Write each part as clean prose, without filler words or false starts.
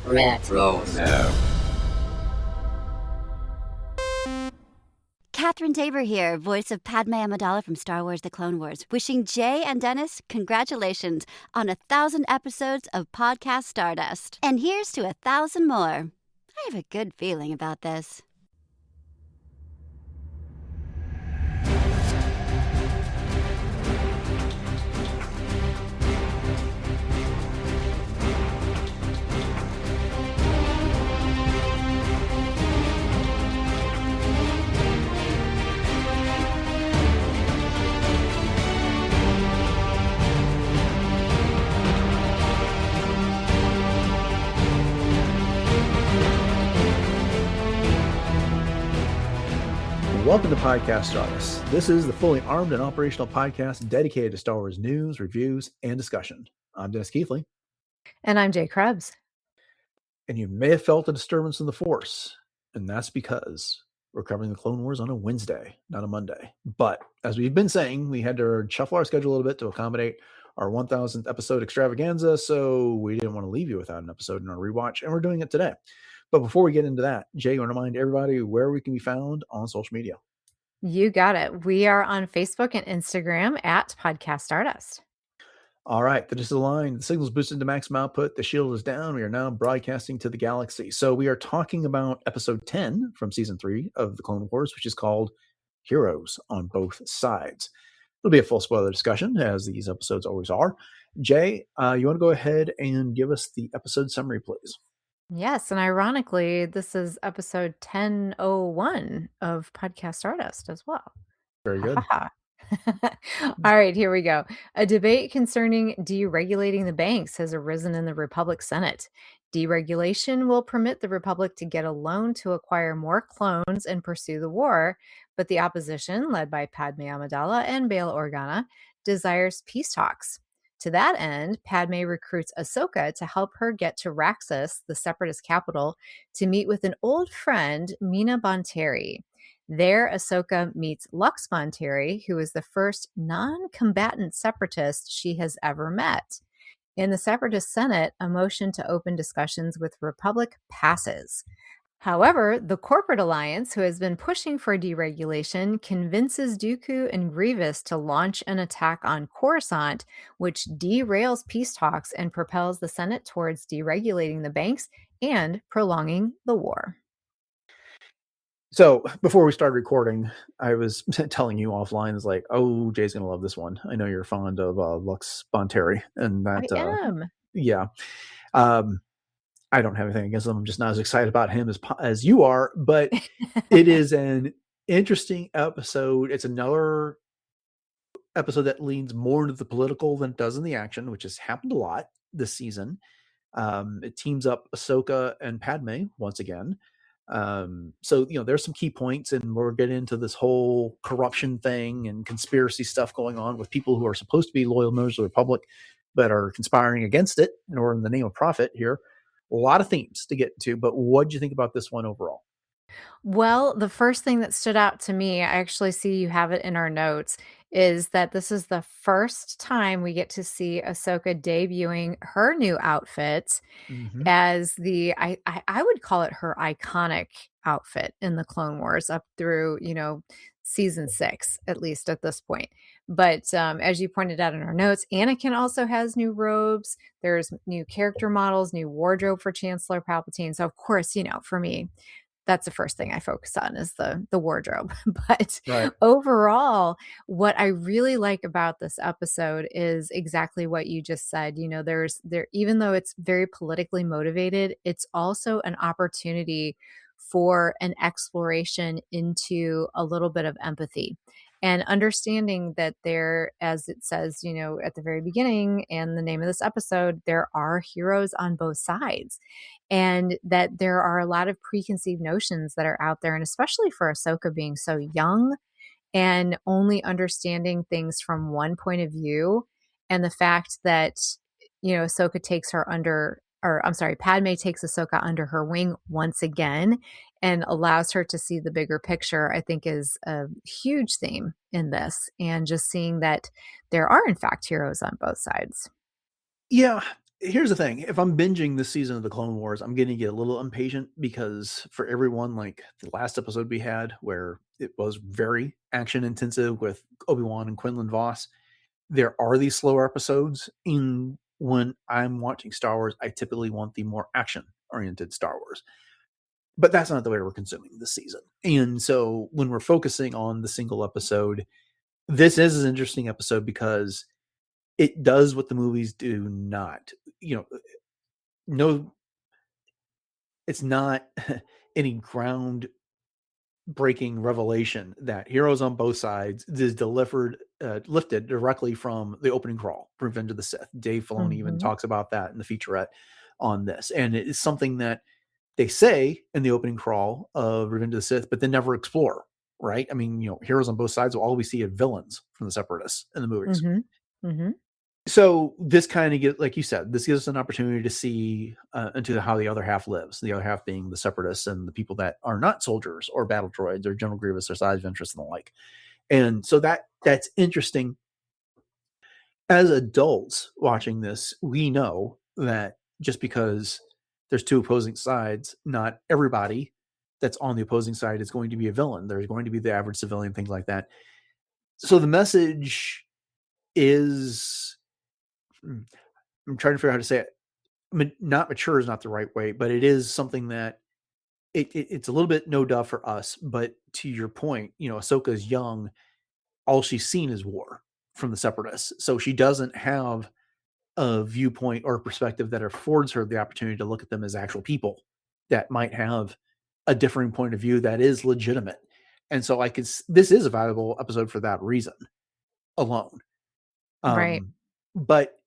Retro now. Catherine Tabor here, voice of Padmé Amidala from Star Wars The Clone Wars, wishing Jay and Dennis congratulations on 1,000 episodes of Podcast Stardust. And here's to 1,000 more. I have a good feeling about this. Welcome to Podcast Stardust. This is the fully armed and operational podcast dedicated to Star Wars news, reviews, and discussion. I'm Dennis Keithley. And I'm Jay Krebs. And you may have felt a disturbance in the Force, and that's because we're covering the Clone Wars on a Wednesday, not a Monday. But as we've been saying, we had to shuffle our schedule a little bit to accommodate our 1,000th episode extravaganza, so we didn't want to leave you without an episode in our rewatch, and we're doing it today. But before we get into that, Jay, you want to remind everybody where we can be found on social media? You got it. We are on Facebook and Instagram at Podcast Stardust. All right, that is the line. The signal's boosted to maximum output. The shield is down. We are now broadcasting to the galaxy. So we are talking about episode 10 from season 3 of the Clone Wars, which is called Heroes on Both Sides. It'll be a full spoiler discussion, as these episodes always are. Jay, you want to go ahead and give us the episode summary, please? Yes, and ironically, this is episode 1001 of Podcast Stardust as well. Very good. All right, here we go. A debate concerning deregulating the banks has arisen in the Republic Senate. Deregulation will permit the Republic to get a loan to acquire more clones and pursue the war, but the opposition, led by Padmé Amidala and Bail Organa, desires peace talks. To that end, Padmé recruits Ahsoka to help her get to Raxus, the Separatist capital, to meet with an old friend, Lux Bonteri. There, Ahsoka meets Lux Bonteri, who is the first non-combatant Separatist she has ever met. In the Separatist Senate, a motion to open discussions with Republic passes. However, the Corporate Alliance, who has been pushing for deregulation, convinces Dooku and Grievous to launch an attack on Coruscant, which derails peace talks and propels the Senate towards deregulating the banks and prolonging the war. So before we started recording, I was telling you offline, it's like, oh, Jay's going to love this one. I know you're fond of Lux Bonteri. And that, I am. Yeah. I don't have anything against him. I'm just not as excited about him as you are, but it is an interesting episode. It's another episode that leans more into the political than it does in the action, which has happened a lot this season. It teams up Ahsoka and Padmé once again. So, there's some key points, and we're getting into this whole corruption thing and conspiracy stuff going on with people who are supposed to be loyal members of the Republic, but are conspiring against it or in the name of profit here. A lot of themes to get to, but what did you think about this one overall? Well, the first thing that stood out to me, I actually see you have it in our notes, is that this is the first time we get to see Ahsoka debuting her new outfit as I would call it her iconic outfit in the Clone Wars up through, season 6, at least at this point. But as you pointed out in our notes, Anakin also has new robes. There's new character models, new wardrobe for Chancellor Palpatine. So of course, for me, that's the first thing I focus on is the wardrobe. But overall, what I really like about this episode is exactly what you just said. Even though it's very politically motivated, it's also an opportunity for an exploration into a little bit of empathy and understanding that there, as it says, at the very beginning and the name of this episode, there are heroes on both sides, and that there are a lot of preconceived notions that are out there. And especially for Ahsoka being so young and only understanding things from one point of view, and the fact that, Ahsoka takes her under, or I'm sorry, Padmé takes Ahsoka under her wing once again and allows her to see the bigger picture, I think is a huge theme in this. And just seeing that there are, in fact, heroes on both sides. Yeah. here's the thing. If I'm binging this season of the Clone Wars, I'm going to get a little impatient because for everyone, like the last episode we had where it was very action intensive with Obi-Wan and Quinlan Vos, there are these slower episodes. When I'm watching Star Wars, I typically want the more action-oriented Star Wars. But that's not the way we're consuming this season. And so when we're focusing on the single episode, this is an interesting episode because it does what the movies do not. No, it's not any ground breaking revelation that Heroes on Both Sides is lifted directly from the opening crawl, Revenge of the Sith. Dave Filoni even talks about that in the featurette on this. And it is something that they say in the opening crawl of Revenge of the Sith, but they never explore, right? I mean, Heroes on Both Sides will always see villains from the Separatists in the movies. So this kind of like you said, this gives us an opportunity to see into how the other half lives. The other half being the Separatists and the people that are not soldiers or battle droids or General Grievous or Side of Interest and the like. And so that's interesting. As adults watching this, we know that just because there's two opposing sides, not everybody that's on the opposing side is going to be a villain. There's going to be the average civilian, things like that. So the message is, I'm trying to figure out how to say it. Not mature is not the right way, but it is something that it's a little bit no duh for us. But to your point, Ahsoka is young. All she's seen is war from the Separatists. So she doesn't have a viewpoint or perspective that affords her the opportunity to look at them as actual people that might have a differing point of view that is legitimate. And so this is a valuable episode for that reason alone. Right. But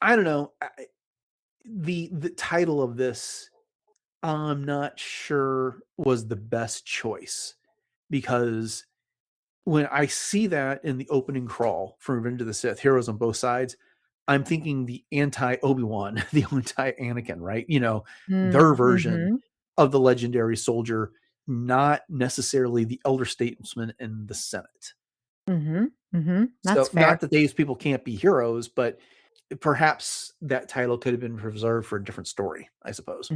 I don't know. The title of this, I'm not sure was the best choice, because when I see that in the opening crawl for Revenge of the Sith, Heroes on Both Sides, I'm thinking the anti-Obi-Wan, the anti-Anakin, right? Their version of the legendary soldier, not necessarily the elder statesman in the Senate. That's so fair. Not that these people can't be heroes, but perhaps that title could have been preserved for a different story, I suppose.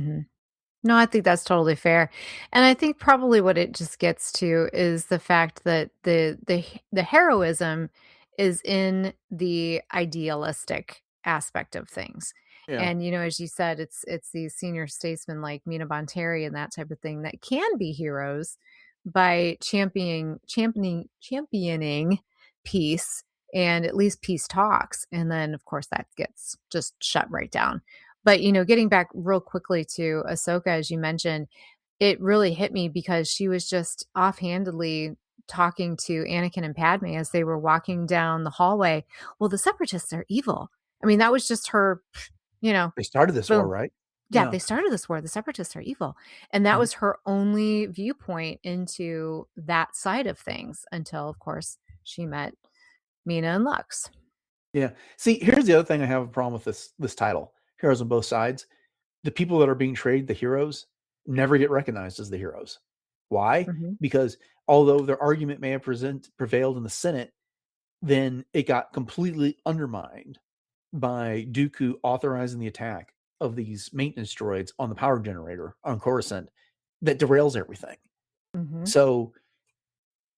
No, I think that's totally fair. And I think probably what it just gets to is the fact that the heroism is in the idealistic aspect of things. Yeah. And as you said, it's these senior statesmen like Mina Bonteri and that type of thing that can be heroes by championing peace and at least peace talks. And then of course that gets just shut right down. But, getting back real quickly to Ahsoka, as you mentioned, it really hit me because she was just offhandedly talking to Anakin and Padme as they were walking down the hallway. Well, the Separatists are evil. I mean, that was just her, They started this boom. war, right? Yeah, they started this war. The Separatists are evil. And that Mhm. was her only viewpoint into that side of things until, of course, she met Mina and Lux. Yeah. See, here's the other thing I have a problem with this title, Heroes on Both Sides. The people that are being traded, the heroes, never get recognized as the heroes. Why? Because although their argument may have prevailed in the Senate, then it got completely undermined by Dooku authorizing the attack of these maintenance droids on the power generator on Coruscant that derails everything. So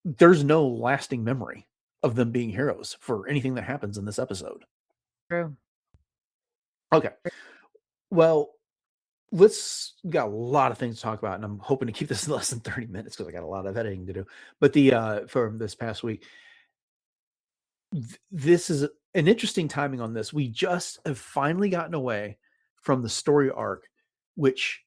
there's no lasting memory of them being heroes for anything that happens in this episode. True. Okay. Well, we got a lot of things to talk about, and I'm hoping to keep this less than 30 minutes because I got a lot of editing to do. But from this past week, this is an interesting timing on this. We just have finally gotten away from the story arc, which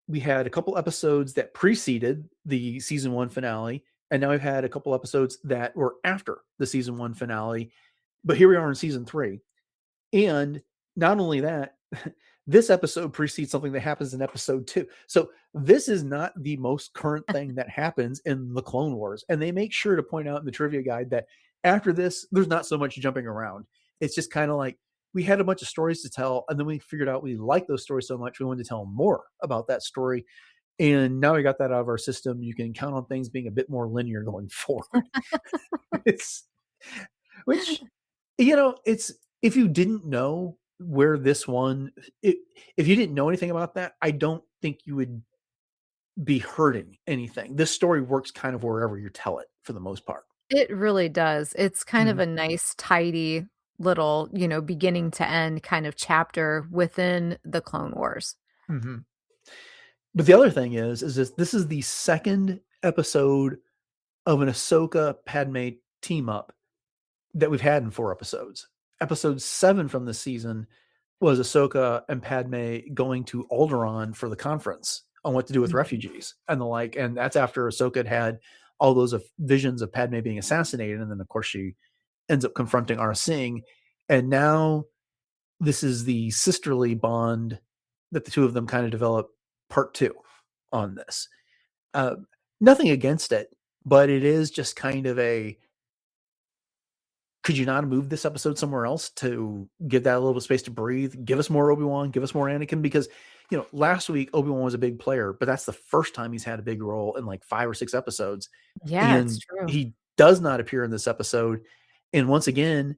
we had a couple episodes that preceded the season 1 finale, and now we've had a couple episodes that were after the season 1 finale. But here we are in season 3. And not only that, this episode precedes something that happens in episode 2. So this is not the most current thing that happens in the Clone Wars. And they make sure to point out in the trivia guide that after this, there's not so much jumping around. It's just kind of like we had a bunch of stories to tell, and then we figured out we liked those stories so much we wanted to tell more about that story. And now we got that out of our system. You can count on things being a bit more linear going forward. It's if you didn't know where this one, if you didn't know anything about that, I don't think you would be hurting anything. This story works kind of wherever you tell it for the most part. It really does. It's kind of Mhm. a nice, tidy little, beginning to end kind of chapter within the Clone Wars. Mhm. But the other thing is this is the second episode of an Ahsoka Padme team up that we've had in 4 episodes. Episode 7 from this season was Ahsoka and Padme going to Alderaan for the conference on what to do with Mhm. refugees and the like. And that's after Ahsoka had all those visions of Padme being assassinated. And then, of course, she ends up confronting Aurra Sing. And now this is the sisterly bond that the two of them kind of develop part 2 on this. Uh, Nothing against it, but it is just kind of a, could you not have moved this episode somewhere else to give that a little bit of space to breathe? Give us more Obi-Wan, give us more Anakin, because last week Obi-Wan was a big player, but that's the first time he's had a big role in like 5 or 6 episodes, Yeah, it's and true. he does not appear in this episode. And once again,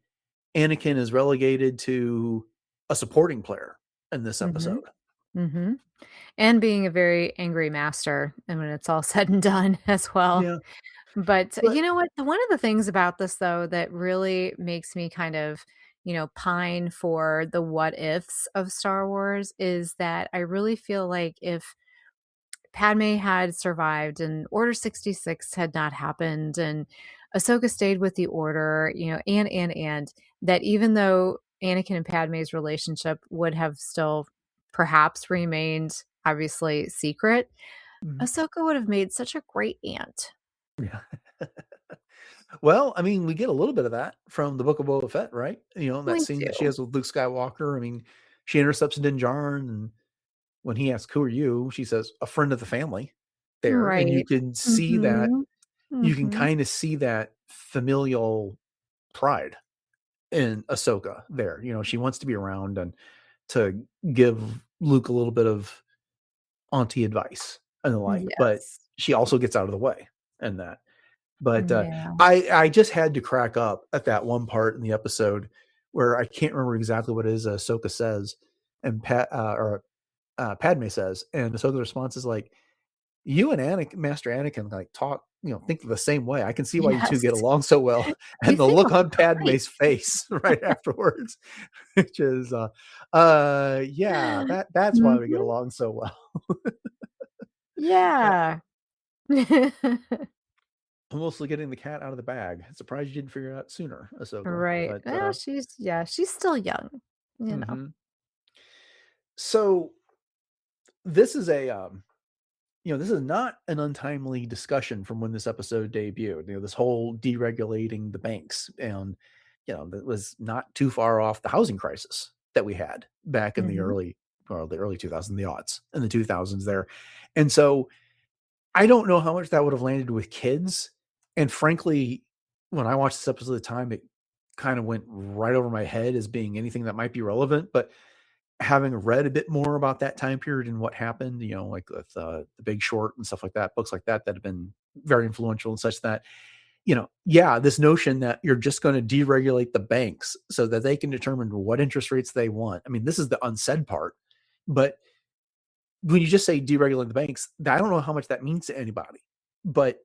Anakin is relegated to a supporting player in this Mhm. episode. Mhm. And being a very angry master, and when it's all said and done as well. Yeah, But but you know what? One of the things about this, though, that really makes me kind of, pine for the what ifs of Star Wars is that I really feel like if Padme had survived and Order 66 had not happened and Ahsoka stayed with the Order, and that even though Anakin and Padme's relationship would have still perhaps remained obviously secret, Mhm. Ahsoka would have made such a great aunt. Yeah. Well, I mean, we get a little bit of that from the Book of Boba Fett, right? That We scene that she do. has with Luke Skywalker. I mean, she intercepts Din Djarin, and when he asks, "Who are you?" she says, "A friend of the family." There, and you Right. can see that. Mhm. You can Mhm. kind of see that familial pride in Ahsoka. There, she wants to be around and to give Luke a little bit of auntie advice and the like, but Yes. she also gets out of the way in that. But, Yeah. I just had to crack up at that one part in the episode where I can't remember exactly what it is Ahsoka says, and Padme says, and Ahsoka's response is like, "You and Master Anakin, like, talk, think the same way. I can see why you 2 Yes. get along so well." You And the think look on alike. Padme's face right afterwards, which is, yeah, that's why we get Mhm. along so well. Yeah, Yeah. mostly getting the cat out of the bag. Surprised you didn't figure it out sooner, Ahsoka, Right. but, Well, she's still young, you know? mhm. So this is this is not an untimely discussion from when this episode debuted. This whole deregulating the banks, and that was not too far off the housing crisis that we had back in Mhm. the early 2000s, the aughts, in the 2000s there. And so I don't know how much that would have landed with kids. And frankly, when I watched this episode at the time, it kind of went right over my head as being anything that might be relevant. But having read a bit more about that time period and what happened, like with The Big Short and stuff like that, books like that that have been very influential and such that, yeah, this notion that you're just going to deregulate the banks so that they can determine what interest rates they want. I mean, this is the unsaid part, but when you just say deregulate the banks, I don't know how much that means to anybody, but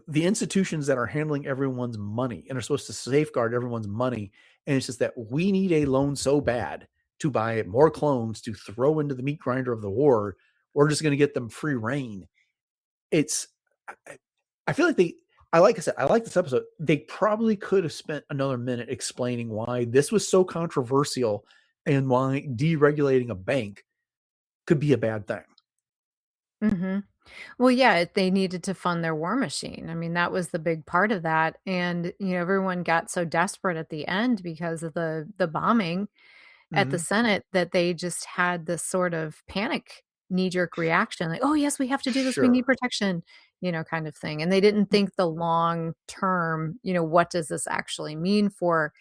the institutions that are handling everyone's money and are supposed to safeguard everyone's money, and it's just that we need a loan so bad to buy more clones to throw into the meat grinder of the war, we're just going to get them free reign. It's I, I feel like like I said, I like this episode. They probably could have spent another minute explaining why this was so controversial and why deregulating a bank could be a bad thing. Mhm. Well, yeah, they needed to fund their war machine. I mean, that was the big part of that, and, everyone got so desperate at the end because of the bombing at the Mhm. Senate that they just had this sort of panic knee-jerk reaction, like, "Oh, yes, we have to do this, we need Sure. protection," kind of thing, and they didn't think the long term, what does this actually mean for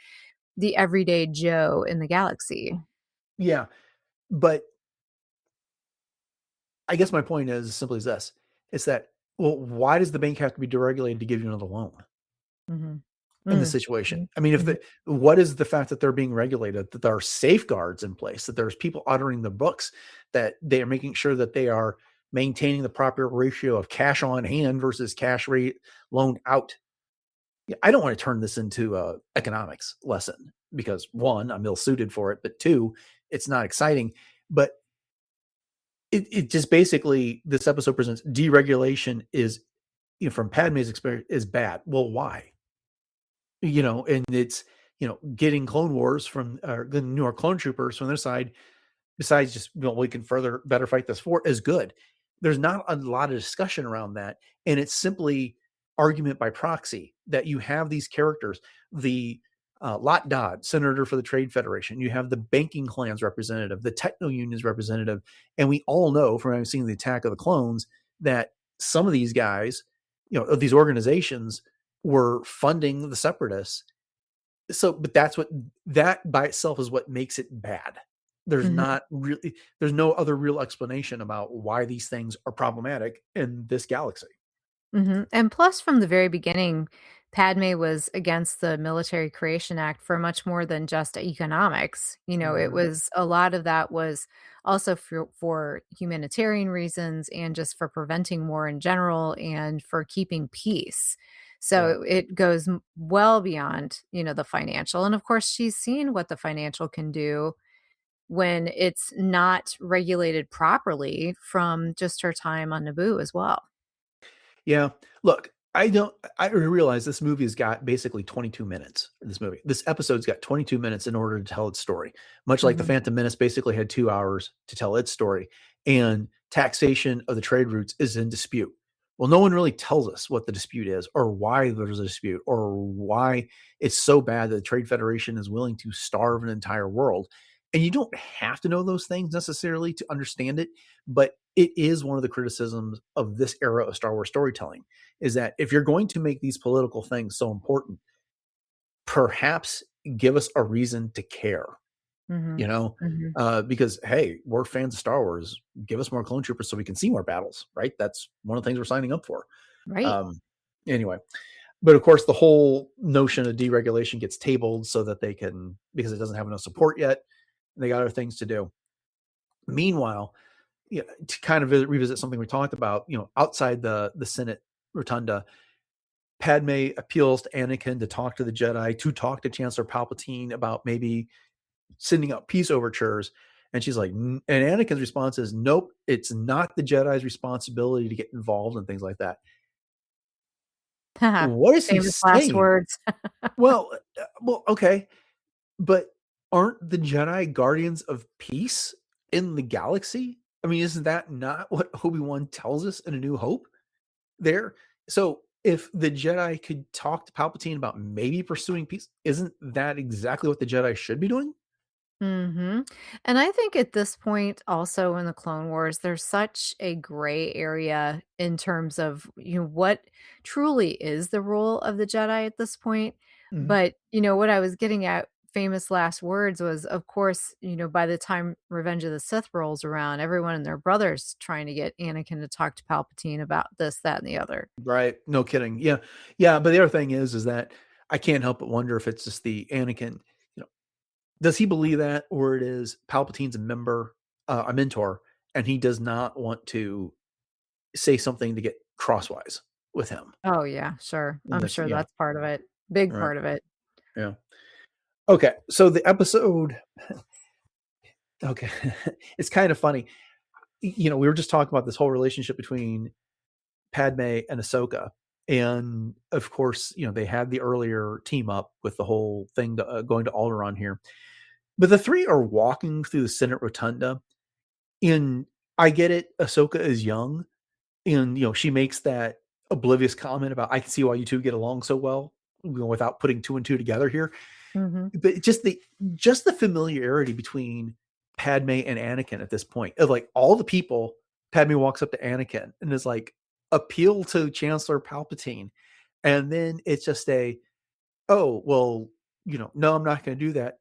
the everyday Joe in the galaxy? Yeah. But I guess my point is as simply as this. It's that, well, why does the bank have to be deregulated to give you another loan? Mhm. in the Mm. situation. Mhm. I mean, if Mhm. what is the fact that they're being regulated, that there are safeguards in place, that there's people honoring the books, that they are making sure that they are maintaining the proper ratio of cash on hand versus cash rate loaned out. Yeah, I don't want to turn this into a economics lesson because one, I'm ill suited for it, but two, it's not exciting. But it just basically, this episode presents deregulation is, from Padme's experience, is bad. Well, why? And it's, getting Clone Wars from, or the newer clone troopers from their side, besides just, we can better fight this for, is good. There's not a lot of discussion around that. And it's simply argument by proxy that you have these characters, the Lot Dodd, senator for the Trade Federation, you have the banking clans representative, the techno unions representative. And we all know from having seen the Attack of the Clones that some of these guys, of these organizations, were funding the Separatists. So, but that by itself is what makes it bad. Mhm. There's no other real explanation about why these things are problematic in this galaxy. Mhm, and plus, from the very beginning, Padme was against the Military Creation Act for much more than just economics. It Mhm. was a lot of that was also for humanitarian reasons and just for preventing war in general and for keeping peace. Yeah. So it goes well beyond, the financial. And of course, she's seen what the financial can do when it's not regulated properly from just her time on Naboo as well. Yeah. Look, I realize this movie has got basically 22 minutes in this movie. This episode's got 22 minutes in order to tell its story, much like The Mhm. Phantom Menace basically had 2 hours to tell its story. And taxation of the trade routes is in dispute. Well, no one really tells us what the dispute is, or why there's a dispute, or why it's so bad that the Trade Federation is willing to starve an entire world. And you don't have to know those things necessarily to understand it, but it is one of the criticisms of this era of Star Wars storytelling, is that if you're going to make these political things so important, perhaps give us a reason to care, Mhm. Mhm. because, hey, we're fans of Star Wars. Give us more clone troopers so we can see more battles, right? That's one of the things we're signing up for. Right. Um, anyway, but of course, the whole notion of deregulation gets tabled so that they can, because it doesn't have enough support yet, they got other things to do. Meanwhile, to kind of revisit something we talked about, outside the Senate rotunda, Padme appeals to Anakin to talk to the Jedi, to talk to Chancellor Palpatine about maybe sending out peace overtures. And she's like, and Anakin's response is, nope, it's not the Jedi's responsibility to get involved and things like that. What is he Famous last saying? words. Well, okay, but aren't the Jedi guardians of peace in the galaxy? I mean, isn't that not what Obi-Wan tells us in A New Hope there? So if the Jedi could talk to Palpatine about maybe pursuing peace, isn't that exactly what the Jedi should be doing? Mhm. And I think at this point, also in the Clone Wars, there's such a gray area in terms of, what truly is the role of the Jedi at this point. Mhm. But, what I was getting at, famous last words, was, of course, by the time Revenge of the Sith rolls around, everyone and their brothers trying to get Anakin to talk to Palpatine about this, that, and the other. Right. No kidding. Yeah. Yeah. But the other thing is that I can't help but wonder if it's just the Anakin, you know, does he believe that, or it is Palpatine's a mentor, and he does not want to say something to get crosswise with him. Oh, yeah, sure. And I'm that's, sure yeah. that's part of it. Big Right. part of it. Yeah. Okay. So the episode, okay, it's kind of funny. We were just talking about this whole relationship between Padme and Ahsoka. And of course, they had the earlier team up with the whole thing going to Alderaan here. But the three are walking through the Senate Rotunda. And I get it. Ahsoka is young. And, she makes that oblivious comment about, I can see why you two get along so well, without putting two and two together here. Mhm. But just the familiarity between Padme and Anakin at this point, of like all the people, Padme walks up to Anakin and is like, appeal to Chancellor Palpatine. And then it's just oh, well, no, I'm not going to do that.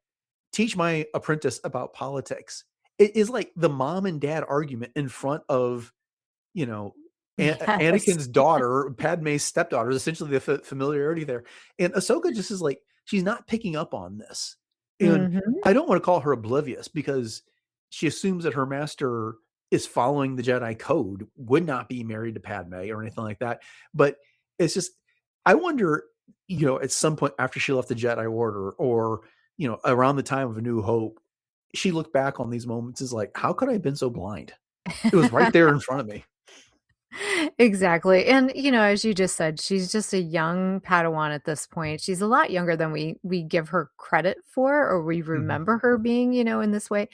Teach my apprentice about politics. It is like the mom and dad argument in front of, you know, Yes. Anakin's daughter, Padmé's stepdaughter, is essentially the familiarity there. And Ahsoka just is like, she's not picking up on this. And Mhm. I don't want to call her oblivious because she assumes that her master is following the Jedi code, would not be married to Padmé or anything like that. But it's just, I wonder, at some point after she left the Jedi Order or, around the time of A New Hope, she looked back on these moments as like, how could I have been so blind? It was right there in front of me. Exactly. And as you just said, she's just a young Padawan at this point. She's a lot younger than we give her credit for, or we remember her being, in this way.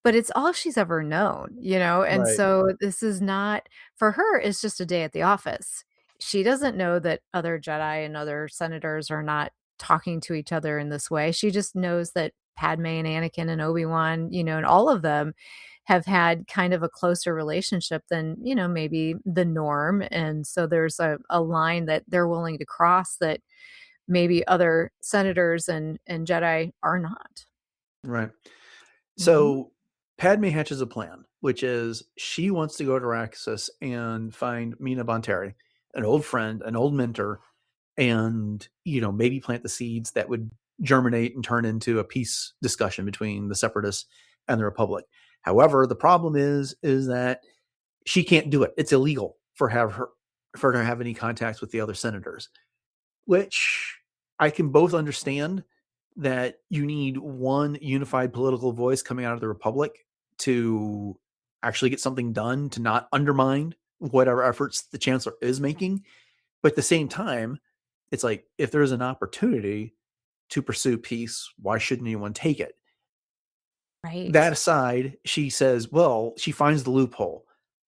But it's all she's ever known, and Right. so this is not for her, it's just a day at the office. She doesn't know that other Jedi and other senators are not talking to each other in this way. She just knows that Padme and Anakin and Obi-Wan, and all of them have had kind of a closer relationship than, maybe the norm. And so there's a line that they're willing to cross that maybe other senators and Jedi are not. Right. Mhm. So Padme hatches a plan, which is she wants to go to Raxus and find Mina Bonteri, an old friend, an old mentor, and, maybe plant the seeds that would germinate and turn into a peace discussion between the Separatists and the Republic. However, the problem is that she can't do it. It's illegal for her to have any contacts with the other senators, which I can both understand that you need one unified political voice coming out of the Republic to actually get something done to not undermine whatever efforts the chancellor is making. But at the same time, it's like, if there's an opportunity to pursue peace, why shouldn't anyone take it? Right. That aside, she says, well, she finds the loophole.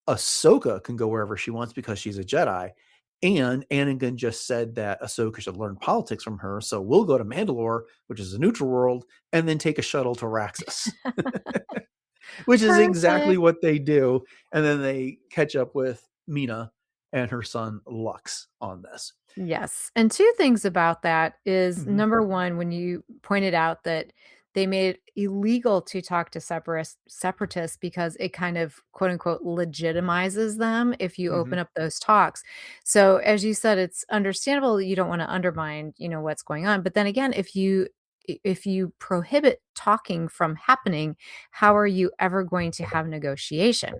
Ahsoka can go wherever she wants because she's a Jedi. And Anakin just said that Ahsoka should learn politics from her. So we'll go to Mandalore, which is a neutral world, and then take a shuttle to Raxus, which is exactly Perfect. what they do. And then they catch up with Mina and her son Lux on this. Yes. And two things about that is number one, when you pointed out that they made it illegal to talk to separatists because it kind of quote unquote legitimizes them if you open up those talks. So as you said, it's understandable you don't want to undermine, what's going on. But then again, if you prohibit talking from happening, how are you ever going to have negotiation?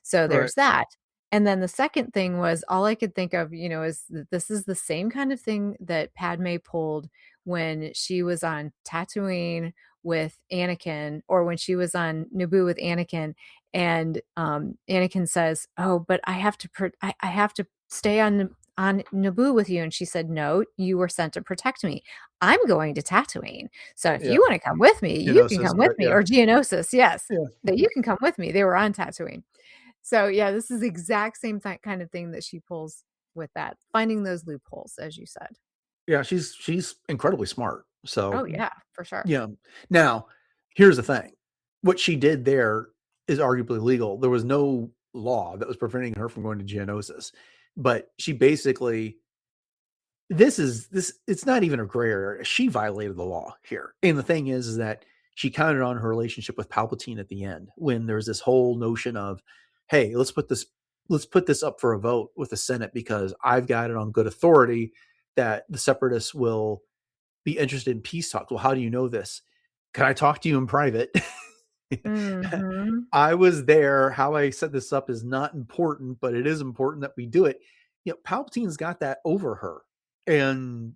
So Right. there's that. And then the second thing was all I could think of, is that this is the same kind of thing that Padme pulled when she was on Tatooine with Anakin, or when she was on Naboo with Anakin, and Anakin says, "Oh, but I have to, I have to stay on Naboo with you," and she said, "No, you were sent to protect me. I'm going to Tatooine. So if you want to come with me, you can Geonosis, come with me." yeah. Or Geonosis, yes, Yeah. that you can come with me. They were on Tatooine. So yeah, this is the exact same kind of thing that she pulls with that, finding those loopholes, as you said. Yeah, she's incredibly smart. So Oh yeah, for sure. yeah. Now, here's the thing. What she did there is arguably legal. There was no law that was preventing her from going to Geonosis. But she basically, it's not even a gray area. She violated the law here. And the thing is that she counted on her relationship with Palpatine at the end when there's this whole notion of, hey, let's put this up for a vote with the Senate because I've got it on good authority that the Separatists will be interested in peace talks. Well, how do you know this? Can I talk to you in private? Mhm. I was there. How I set this up is not important, but it is important that we do it. Palpatine's got that over her. And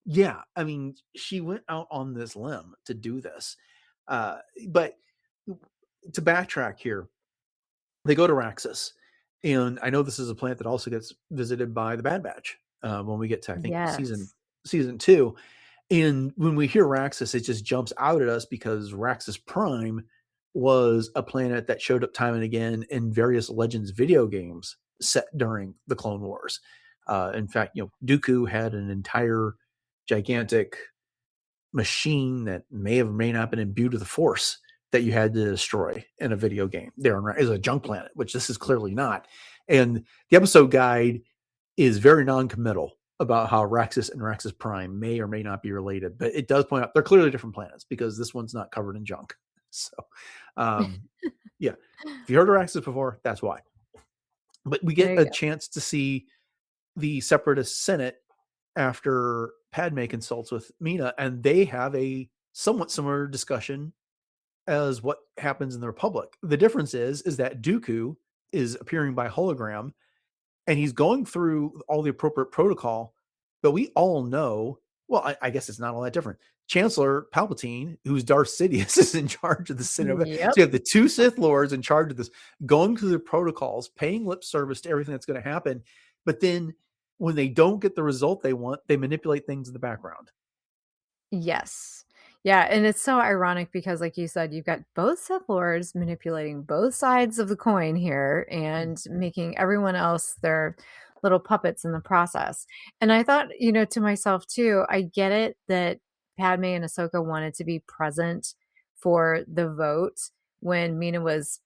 yeah, I mean, she went out on this limb to do this. But to backtrack here, they go to Raxus. And I know this is a planet that also gets visited by the Bad Batch when we get to, I think, Yes. season 2. And when we hear Raxus, it just jumps out at us because Raxus Prime was a planet that showed up time and again in various Legends video games set during the Clone Wars. In fact, Dooku had an entire gigantic machine that may have or may not been imbued with the Force that you had to destroy in a video game. There is a junk planet, which this is clearly not. And the episode guide is very non-committal about how Raxus and Raxus Prime may or may not be related, but it does point out they're clearly different planets because this one's not covered in junk. So, yeah, if you heard of Raxus before, that's why. But we There get you a go. chance to see the Separatist Senate after Padmé consults with Mina, and they have a somewhat similar discussion as what happens in the Republic. The difference is that Dooku is appearing by hologram, and he's going through all the appropriate protocol, but we all know, well, I guess it's not all that different. Chancellor Palpatine, who's Darth Sidious, is in charge of the Senate. Yep. So you have the two Sith Lords in charge of this, going through the protocols, paying lip service to everything that's going to happen. But then when they don't get the result they want, they manipulate things in the background. Yes. Yeah, and it's so ironic because, like you said, you've got both Sith Lords manipulating both sides of the coin here and making everyone else their little puppets in the process. And I thought, to myself too, I get it that Padme and Ahsoka wanted to be present for the vote when Mina was,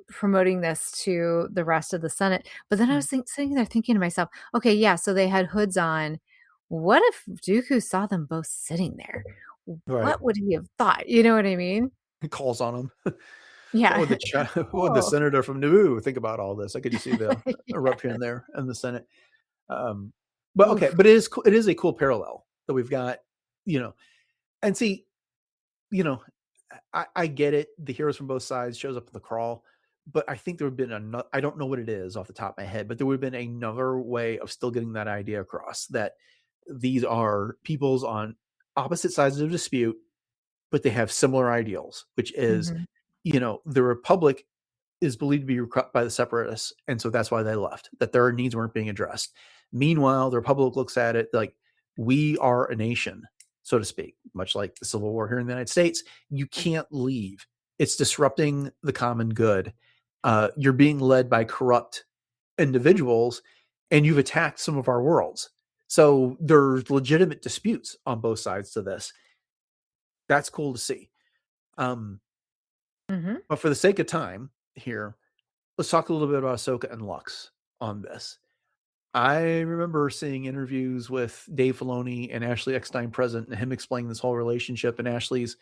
promoting this to the rest of the Senate. But then I was sitting there thinking to myself, okay, yeah, so they had hoods on. What if Dooku saw them both sitting there? Right. What would he have thought? You know what I mean? He calls on them. Yeah. What would the Oh. senator from Naboo think about all this? I could just see the Yeah. eruption there in the Senate. But okay, Oof. but it is a cool parallel that we've got, and see, I get it. The heroes from both sides shows up in the crawl, but I think there would have been another. I don't know what it is off the top of my head, but there would have been another way of still getting that idea across that these are peoples on opposite sides of a dispute, but they have similar ideals, which is, Mhm. the Republic is believed to be corrupt by the Separatists, and so that's why they left. That their needs weren't being addressed. Meanwhile, the Republic looks at it like we are a nation, so to speak, much like the Civil War here in the United States. You can't leave. It's disrupting the common good. You're being led by corrupt individuals, and you've attacked some of our worlds. So there's legitimate disputes on both sides to this. That's cool to see. Mhm. But for the sake of time here, let's talk a little bit about Ahsoka and Lux on this. I remember seeing interviews with Dave Filoni and Ashley Eckstein present, and him explaining this whole relationship. And Ashley's,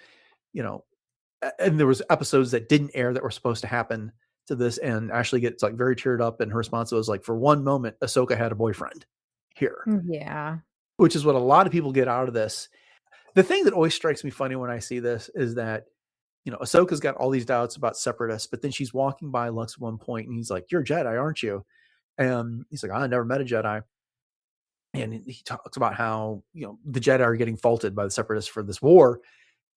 and there was episodes that didn't air that were supposed to happen to this, and Ashley gets like very teared up, and her response was like, "For one moment, Ahsoka had a boyfriend here," Yeah. which is what a lot of people get out of this. The thing that always strikes me funny when I see this is that Ahsoka's got all these doubts about Separatists, but then she's walking by Lux at one point, and he's like, "You're a Jedi, aren't you?" And he's like, "I never met a Jedi." And he talks about how the Jedi are getting faulted by the Separatists for this war,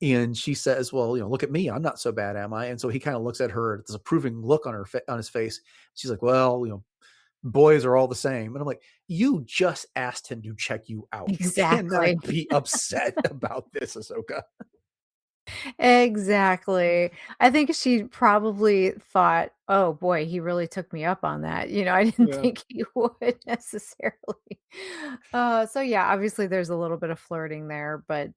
and she says, "Well, look at me, I'm not so bad, am I?" And so he kind of looks at her, this approving look on on his face. She's like, "Well, boys are all the same." And I'm like, "You just asked him to check you out. You Exactly. cannot be upset about this, Ahsoka." Exactly. I think she probably thought, "Oh, boy, he really took me up on that." I didn't Yeah. think he would necessarily. So yeah, obviously there's a little bit of flirting there, but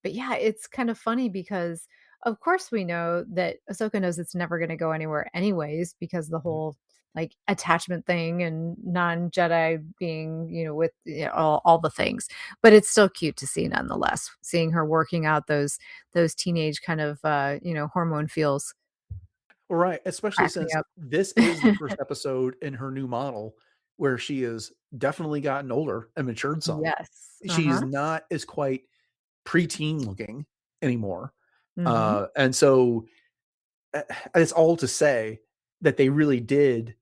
yeah, it's kind of funny because of course we know that Ahsoka knows it's never gonna go anywhere anyways because the whole like attachment thing and non-Jedi being, with all the things. But it's still cute to see nonetheless, seeing her working out those teenage kind of, hormone feels Right, especially crack me since up. this is the first episode in her new model where she has definitely gotten older and matured some. Yes. She's Uh-huh. not as quite preteen looking anymore. Mhm. And so it's all to say that they really did.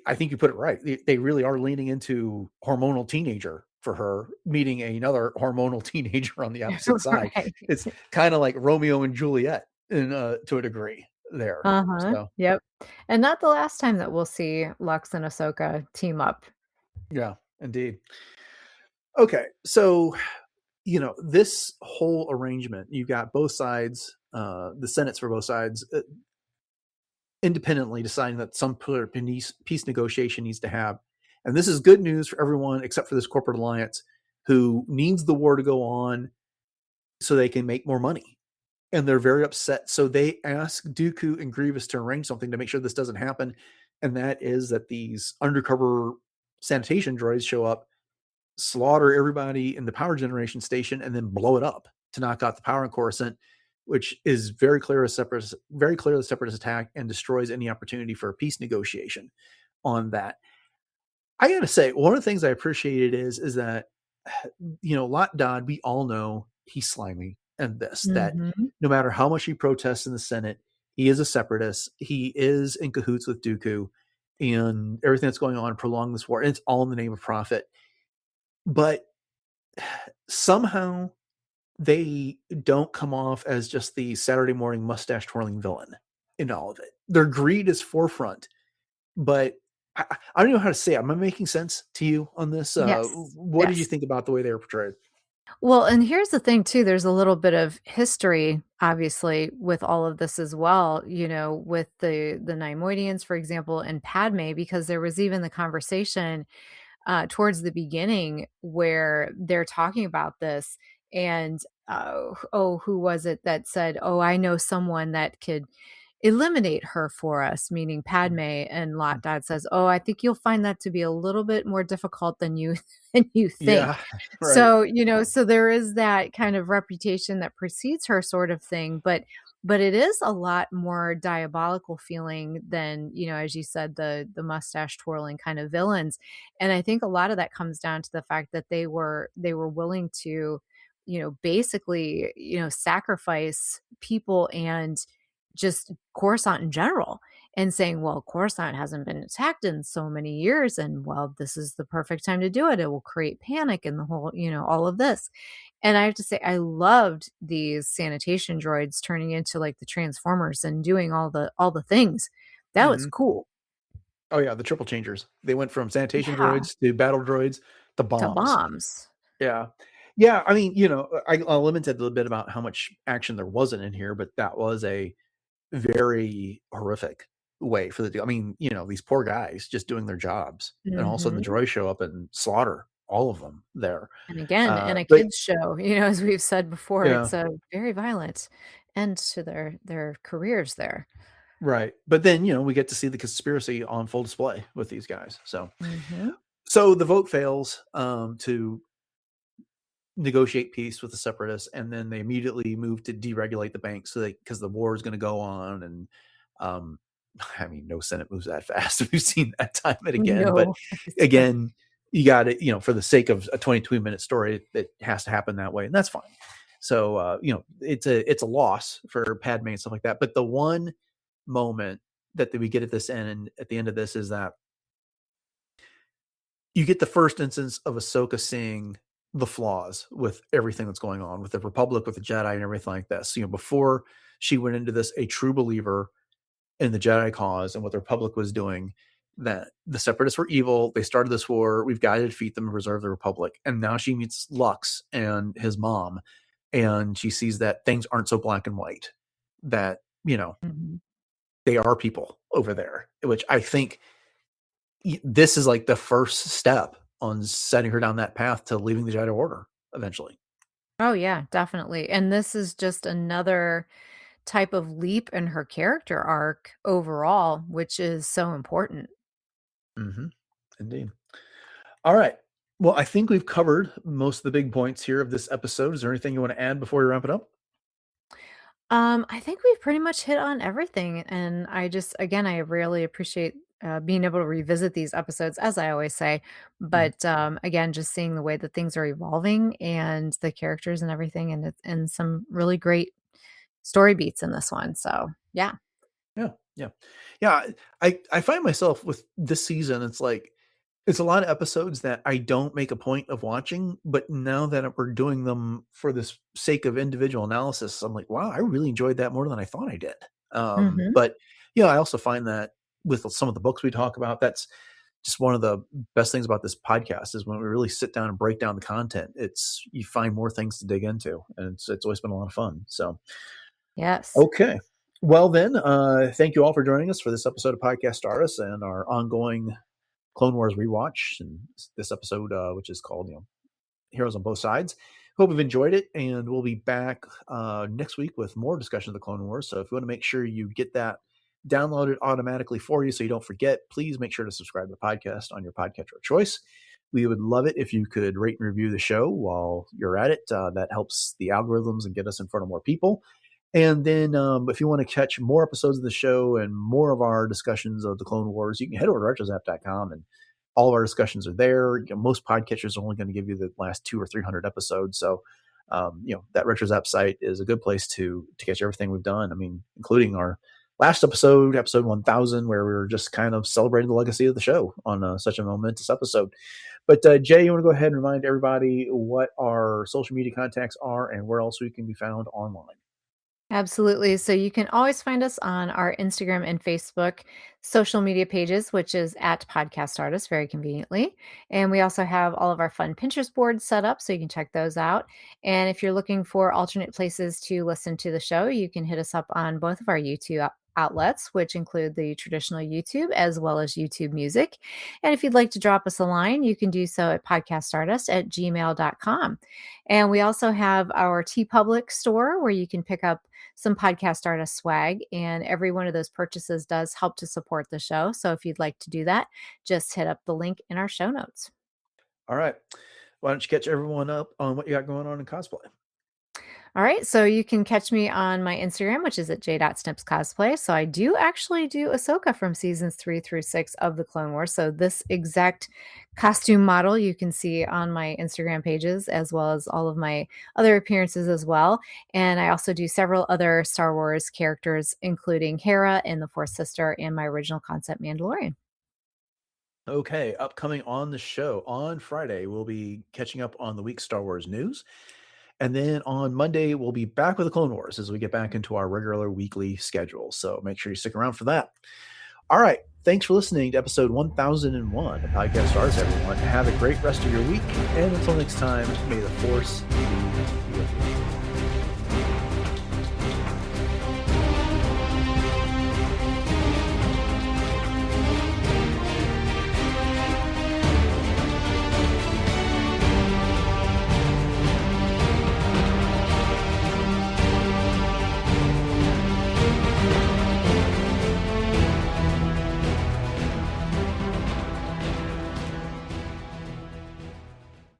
I think you put it right. They really are leaning into hormonal teenager for her, meeting another hormonal teenager on the opposite side. Right. It's kind of like Romeo and Juliet to a degree there. Uh-huh. So Yep. And not the last time that we'll see Lux and Ahsoka team up. yeah, indeed. Okay, so this whole arrangement, you've got both sides, the senates for both sides, independently deciding that some peace negotiation needs to have. And this is good news for everyone except for this corporate alliance who needs the war to go on so they can make more money. And they're very upset. So they ask Dooku and Grievous to arrange something to make sure this doesn't happen. And that is that these undercover sanitation droids show up, slaughter everybody in the power generation station, and then blow it up to knock out the power in Coruscant, which is very clear the separatist attack and destroys any opportunity for a peace negotiation. on that. I got to say, one of the things I appreciated is that, Lot Dodd, we all know he's slimy and that Mhm. no matter how much he protests in the Senate, he is a separatist. He is in cahoots with Dooku and everything that's going on to prolong this war. And it's all in the name of profit. But somehow they don't come off as just the Saturday morning mustache twirling villain in all of it. Their greed is forefront, but I don't know how to say it. Am I making sense to you on this? Yes. What did you Yes. think about the way they were portrayed? Well, and here's the thing too, there's a little bit of history, obviously, with all of this as well, with the Neimoidians, for example, and Padme, because there was even the conversation towards the beginning where they're talking about this and who was it that said, oh, I know someone that could eliminate her for us, meaning Padme, and Lot Dad says, oh, I think you'll find that to be a little bit more difficult than you than you think. Yeah, right. So so there is that kind of reputation that precedes her sort of thing, but it is a lot more diabolical feeling than, as you said, the mustache twirling kind of villains. And I think a lot of that comes down to the fact that they were willing to, basically, sacrifice people and just Coruscant in general, and saying, well, Coruscant hasn't been attacked in so many years, and well, this is the perfect time to do it. It will create panic in the whole, all of this. And I have to say, I loved these sanitation droids turning into like the Transformers and doing all the things. That was Hmm. cool. Oh yeah, the triple changers. They went from sanitation Yeah, droids to battle droids to to bombs. bombs. Yeah. Yeah, I mean, I limited a little bit about how much action there wasn't in here, but that was a very horrific way for the deal. I mean, these poor guys just doing their jobs, and all of a sudden the Hmm. droids show up and slaughter all of them there. And again, in a But kids show, as we've said before, yeah, it's a very violent end to their careers there. right. But then we get to see the conspiracy on full display with these guys. So Hmm. the vote fails to negotiate peace with the separatists, and then they immediately move to deregulate the bank because the war is going to go on. And um I mean, no Senate moves that fast. We've seen that time and again, but No, it's true. again, you got it, for the sake of a 22-minute story, it has to happen that way, and that's fine. So it's a loss for Padme and stuff like that. But the one moment that we get at the end of this is that you get the first instance of Ahsoka seeing the flaws with everything that's going on with the Republic, with the Jedi, and everything like this. Before she went into this a true believer in the Jedi cause and what the Republic was doing, that the Separatists were evil. They started this war. We've got to defeat them and preserve the Republic. And now she meets Lux and his mom, and she sees that things aren't so black and white, that, Mhm. they are people over there, which I think this is like the first step on setting her down that path to leaving the Jedi Order eventually. Oh, yeah, definitely, and this is just another type of leap in her character arc overall, which is so important. Hmm. Indeed. All right. Well, I think we've covered most of the big points here of this episode. Is there anything you want to add before we wrap it up? I think we've pretty much hit on everything, and I really appreciate, being able to revisit these episodes, as I always say, Mhm. but, again, just seeing the way that things are evolving and the characters and everything, and some really great story beats in this one, so, yeah. Yeah, yeah, yeah. I find myself with this season, it's like it's a lot of episodes that I don't make a point of watching, but now that we're doing them for this sake of individual analysis, I'm like, wow, I really enjoyed that more than I thought I did. Mhm. But I also find that with some of the books we talk about, that's just one of the best things about this podcast is when we really sit down and break down the content. It's you find more things to dig into, and it's always been a lot of fun. So Yes. okay. Well, then, thank you all for joining us for this episode of Podcast Stardust and our ongoing Clone Wars rewatch. And this episode, which is called, Heroes on Both Sides. Hope you've enjoyed it. And we'll be back next week with more discussion of the Clone Wars. So if you want to make sure you get that downloaded automatically for you so you don't forget, please make sure to subscribe to the podcast on your podcatcher of choice. We would love it if you could rate and review the show while you're at it. That helps the algorithms and get us in front of more people. And then if you want to catch more episodes of the show and more of our discussions of the Clone Wars, you can head over to retrozap.com, and all of our discussions are there. Most podcatchers are only going to give you the last 200 or 300 episodes. So, that RetroZap site is a good place to catch everything we've done. I mean, including our last episode 1000, where we were just kind of celebrating the legacy of the show on such a momentous episode. But Jay, you want to go ahead and remind everybody what our social media contacts are and where else we can be found online? Absolutely. So you can always find us on our Instagram and Facebook social media pages, which is at Podcast Stardust, very conveniently. And we also have all of our fun Pinterest boards set up, so you can check those out. And if you're looking for alternate places to listen to the show, you can hit us up on both of our YouTube outlets, which include the traditional YouTube as well as YouTube Music. And if you'd like to drop us a line, you can do so at podcaststardust@gmail.com. And we also have our TeePublic store where you can pick up some Podcast Artist swag, and every one of those purchases does help to support the show. So if you'd like to do that, just hit up the link in our show notes. All right. Why don't you catch everyone up on what you got going on in cosplay? All right, so you can catch me on my Instagram, which is at j.snipscosplay. So I do actually do Ahsoka from seasons 3 through 6 of the Clone Wars. So this exact costume model you can see on my Instagram pages, as well as all of my other appearances as well. And I also do several other Star Wars characters, including Hera and the Fourth Sister and my original concept Mandalorian. Okay, upcoming on the show on Friday, we'll be catching up on the week's Star Wars news. And then on Monday, we'll be back with the Clone Wars as we get back into our regular weekly schedule. So make sure you stick around for that. All right. Thanks for listening to episode 1001 of Podcast Stars, everyone. Have a great rest of your week. And until next time, may the Force be